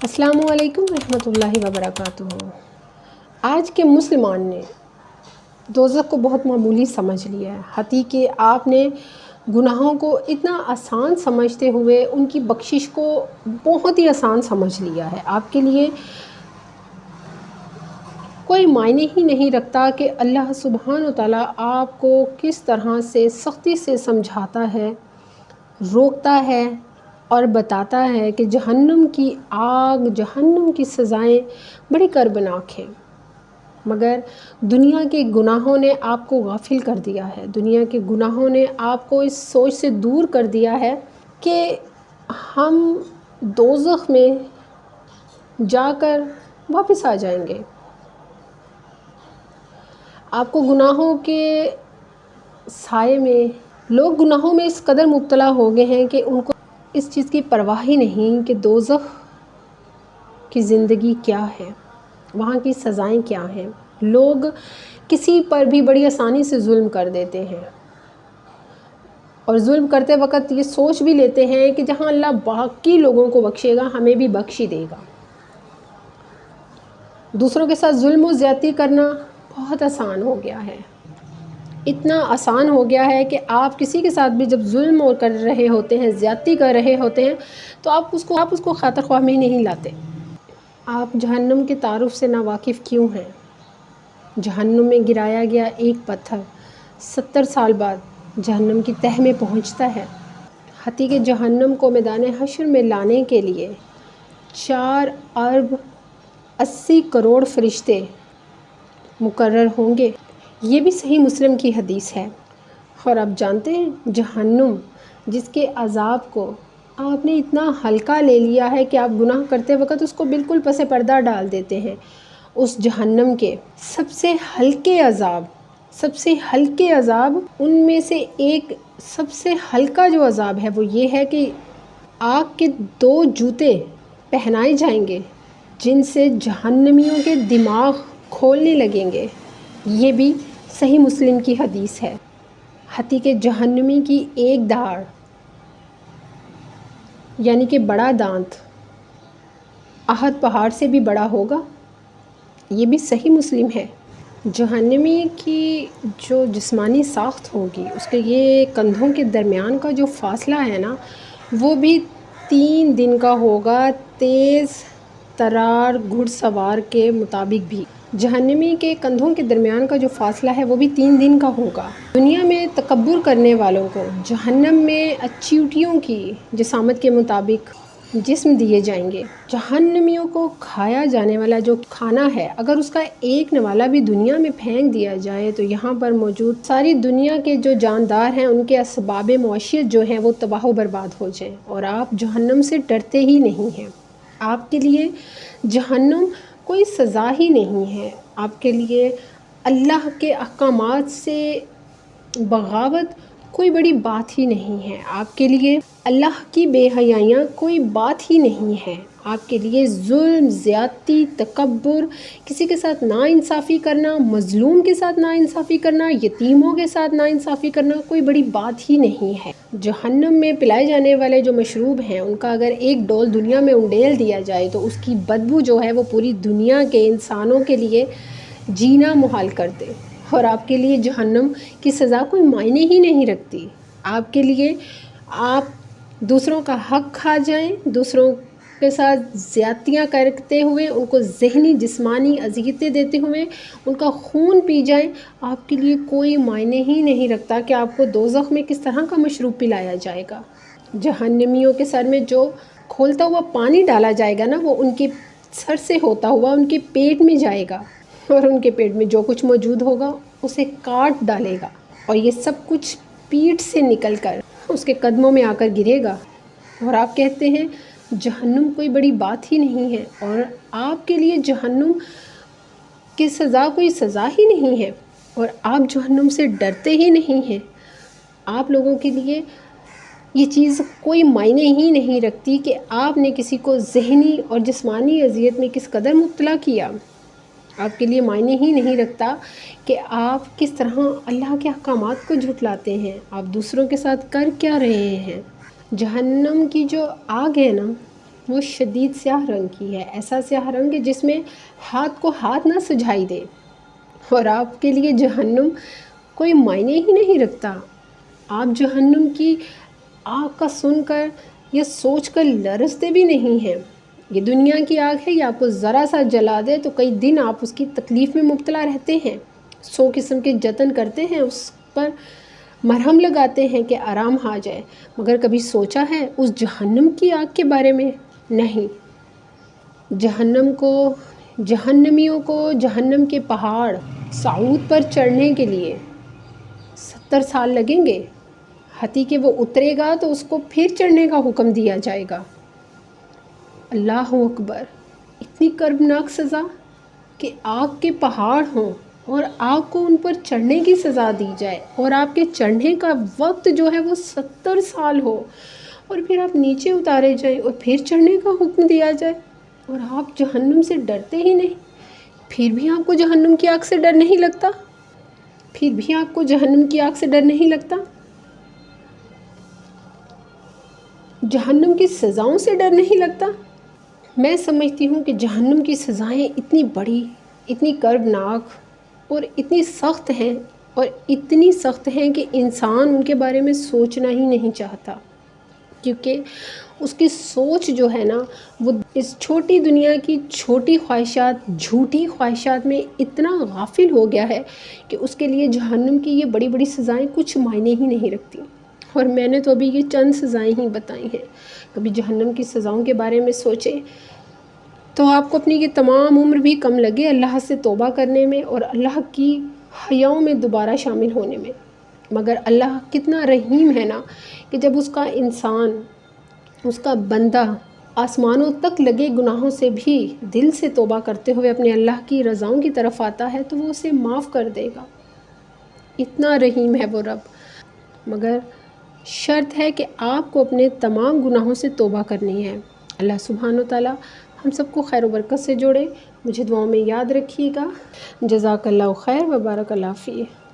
السلام علیکم ورحمۃ اللہ وبرکاتہ۔ آج کے مسلمان نے دوزخ کو بہت معمولی سمجھ لیا ہے، حتیٰ کہ آپ نے گناہوں کو اتنا آسان سمجھتے ہوئے ان کی بخشش کو بہت ہی آسان سمجھ لیا ہے۔ آپ کے لیے کوئی معنی ہی نہیں رکھتا کہ اللہ سبحانہ و تعالیٰ آپ کو کس طرح سے سختی سے سمجھاتا ہے، روکتا ہے اور بتاتا ہے کہ جہنم کی آگ، جہنم کی سزائیں بڑی کربناک ہیں، مگر دنیا کے گناہوں نے آپ کو غافل کر دیا ہے۔ دنیا کے گناہوں نے آپ کو اس سوچ سے دور کر دیا ہے کہ ہم دوزخ میں جا کر واپس آ جائیں گے۔ آپ کو گناہوں کے سائے میں لوگ گناہوں میں اس قدر مبتلا ہو گئے ہیں کہ ان کو اس چیز کی پرواہ ہی نہیں کہ دوزخ کی زندگی کیا ہے، وہاں کی سزائیں کیا ہیں۔ لوگ کسی پر بھی بڑی آسانی سے ظلم کر دیتے ہیں، اور ظلم کرتے وقت یہ سوچ بھی لیتے ہیں کہ جہاں اللہ باقی لوگوں کو بخشے گا ہمیں بھی بخش ہی دے گا۔ دوسروں کے ساتھ ظلم و زیادتی کرنا بہت آسان ہو گیا ہے، اتنا آسان ہو گیا ہے کہ آپ کسی کے ساتھ بھی جب ظلم کر رہے ہوتے ہیں، زیادتی کر رہے ہوتے ہیں، تو آپ اس کو خاطر خواہ میں نہیں لاتے۔ آپ جہنم کے تعارف سے ناواقف کیوں ہیں؟ جہنم میں گرایا گیا ایک پتھر 70 سال بعد جہنم کی تہہ میں پہنچتا ہے، حتیٰ کہ جہنم کو میدان حشر میں لانے کے لیے 4 ارب 80 کروڑ فرشتے مقرر ہوں گے۔ یہ بھی صحیح مسلم کی حدیث ہے۔ اور آپ جانتے ہیں جہنم جس کے عذاب کو آپ نے اتنا ہلکا لے لیا ہے کہ آپ گناہ کرتے وقت اس کو بالکل پس پردہ ڈال دیتے ہیں، اس جہنم کے سب سے ہلکے عذاب ان میں سے ایک سب سے ہلکا جو عذاب ہے وہ یہ ہے کہ آگ کے 2 جوتے پہنائے جائیں گے جن سے جہنمیوں کے دماغ کھولنے لگیں گے۔ یہ بھی صحیح مسلم کی حدیث ہے۔ حتیٰ کہ جہنمی کی ایک دھاڑ یعنی کہ بڑا دانت احد پہاڑ سے بھی بڑا ہوگا، یہ بھی صحیح مسلم ہے۔ جہنمی کی جو جسمانی ساخت ہوگی، اس کے یہ کندھوں کے درمیان کا جو فاصلہ ہے نا، وہ بھی 3 دن کا ہوگا، تیز ترار گھڑ سوار کے مطابق بھی۔ جہنمی کے کندھوں کے درمیان کا جو فاصلہ ہے وہ بھی 3 دن کا ہوگا۔ دنیا میں تکبر کرنے والوں کو جہنم میں چیونٹیوں کی جسامت کے مطابق جسم دیے جائیں گے۔ جہنمیوں کو کھایا جانے والا جو کھانا ہے، اگر اس کا ایک نوالا بھی دنیا میں پھینک دیا جائے تو یہاں پر موجود ساری دنیا کے جو جاندار ہیں ان کے اسباب معیشت جو ہیں وہ تباہ و برباد ہو جائیں، اور آپ جہنم سے ڈرتے ہی نہیں ہیں۔ آپ کے لیے جہنم کوئی سزا ہی نہیں ہے، آپ کے لیے اللہ کے احکامات سے بغاوت کوئی بڑی بات ہی نہیں ہے، آپ کے لیے اللہ کی بے حیائیاں کوئی بات ہی نہیں ہے، آپ کے لیے ظلم، زیادتی، تکبر، کسی کے ساتھ ناانصافی کرنا، مظلوم کے ساتھ ناانصافی کرنا، یتیموں کے ساتھ ناانصافی کرنا کوئی بڑی بات ہی نہیں ہے۔ جہنم میں پلائے جانے والے جو مشروب ہیں ان کا اگر ایک ڈول دنیا میں انڈیل دیا جائے تو اس کی بدبو جو ہے وہ پوری دنیا کے انسانوں کے لیے جینا محال کر دے، اور آپ کے لیے جہنم کی سزا کوئی معنی ہی نہیں رکھتی۔ آپ کے لیے آپ دوسروں کا حق کھا جائیں، دوسروں کے ساتھ زیادتیاں کرتے ہوئے، ان کو ذہنی جسمانی اذیتیں دیتے ہوئے ان کا خون پی جائیں، آپ کے لیے کوئی معنی ہی نہیں رکھتا کہ آپ کو دوزخ میں کس طرح کا مشروب پلایا جائے گا۔ جہنمیوں کے سر میں جو کھولتا ہوا پانی ڈالا جائے گا نا، وہ ان کے سر سے ہوتا ہوا ان کے پیٹ میں جائے گا، اور ان کے پیٹ میں جو کچھ موجود ہوگا اسے کاٹ ڈالے گا، اور یہ سب کچھ پیٹ سے نکل کر اس کے قدموں میں آ کر گرے گا، اور آپ کہتے ہیں جہنم کوئی بڑی بات ہی نہیں ہے، اور آپ کے لیے جہنم کی سزا کوئی سزا ہی نہیں ہے، اور آپ جہنم سے ڈرتے ہی نہیں ہیں۔ آپ لوگوں کے لیے یہ چیز کوئی معنی ہی نہیں رکھتی کہ آپ نے کسی کو ذہنی اور جسمانی اذیت میں کس قدر مبتلا کیا۔ آپ کے لیے معنی ہی نہیں رکھتا کہ آپ کس طرح اللہ کے احکامات کو جھٹلاتے ہیں، آپ دوسروں کے ساتھ کر کیا رہے ہیں۔ جہنم کی جو آگ ہے نا، وہ شدید سیاہ رنگ کی ہے، ایسا سیاہ رنگ ہے جس میں ہاتھ کو ہاتھ نہ سجھائی دے، اور آپ کے لیے جہنم کوئی معنی ہی نہیں رکھتا۔ آپ جہنم کی آگ کا سن کر یا سوچ کر لرزتے بھی نہیں ہیں۔ یہ دنیا کی آگ ہے، یہ آپ کو ذرا سا جلا دے تو کئی دن آپ اس کی تکلیف میں مبتلا رہتے ہیں، 100 قسم کے جتن کرتے ہیں، اس پر مرہم لگاتے ہیں کہ آرام آ جائے، مگر کبھی سوچا ہے اس جہنم کی آگ کے بارے میں؟ نہیں۔ جہنمیوں کو جہنم کے پہاڑ صعود پر چڑھنے کے لیے 70 سال لگیں گے، حتیٰ کہ وہ اترے گا تو اس کو پھر چڑھنے کا حکم دیا جائے گا۔ اللہ اکبر! اتنی کربناک سزا کہ آگ کے پہاڑ ہوں اور آگ کو ان پر چڑھنے کی سزا دی جائے، اور آپ کے چڑھنے کا وقت جو ہے وہ 70 سال ہو، اور پھر آپ نیچے اتارے جائیں اور پھر چڑھنے کا حکم دیا جائے، اور آپ جہنم سے ڈرتے ہی نہیں۔ پھر بھی آپ کو جہنم کی آگ سے ڈر نہیں لگتا؟ پھر بھی آپ کو جہنم کی آگ سے ڈر نہیں لگتا؟ جہنم کی سزاؤں سے ڈر نہیں لگتا؟ میں سمجھتی ہوں کہ جہنم کی سزائیں اتنی بڑی، اتنی کربناک اور اتنی سخت ہیں، اور اتنی سخت ہیں کہ انسان ان کے بارے میں سوچنا ہی نہیں چاہتا، کیونکہ اس کی سوچ جو ہے نا وہ اس چھوٹی دنیا کی چھوٹی خواہشات، جھوٹی خواہشات میں اتنا غافل ہو گیا ہے کہ اس کے لیے جہنم کی یہ بڑی بڑی سزائیں کچھ معنی ہی نہیں رکھتی۔ اور میں نے تو ابھی یہ چند سزائیں ہی بتائی ہیں، کبھی جہنم کی سزاؤں کے بارے میں سوچیں تو آپ کو اپنی یہ تمام عمر بھی کم لگے اللہ سے توبہ کرنے میں اور اللہ کی حیاؤں میں دوبارہ شامل ہونے میں۔ مگر اللہ کتنا رحیم ہے نا کہ جب اس کا انسان، اس کا بندہ آسمانوں تک لگے گناہوں سے بھی دل سے توبہ کرتے ہوئے اپنے اللہ کی رضاؤں کی طرف آتا ہے تو وہ اسے معاف کر دے گا۔ اتنا رحیم ہے وہ رب، مگر شرط ہے کہ آپ کو اپنے تمام گناہوں سے توبہ کرنی ہے۔ اللہ سبحانہ وتعالی ہم سب کو خیر و برکت سے جوڑے۔ مجھے دعاؤں میں یاد رکھیے گا۔ جزاک اللہ خیر و بارک اللہ فیک۔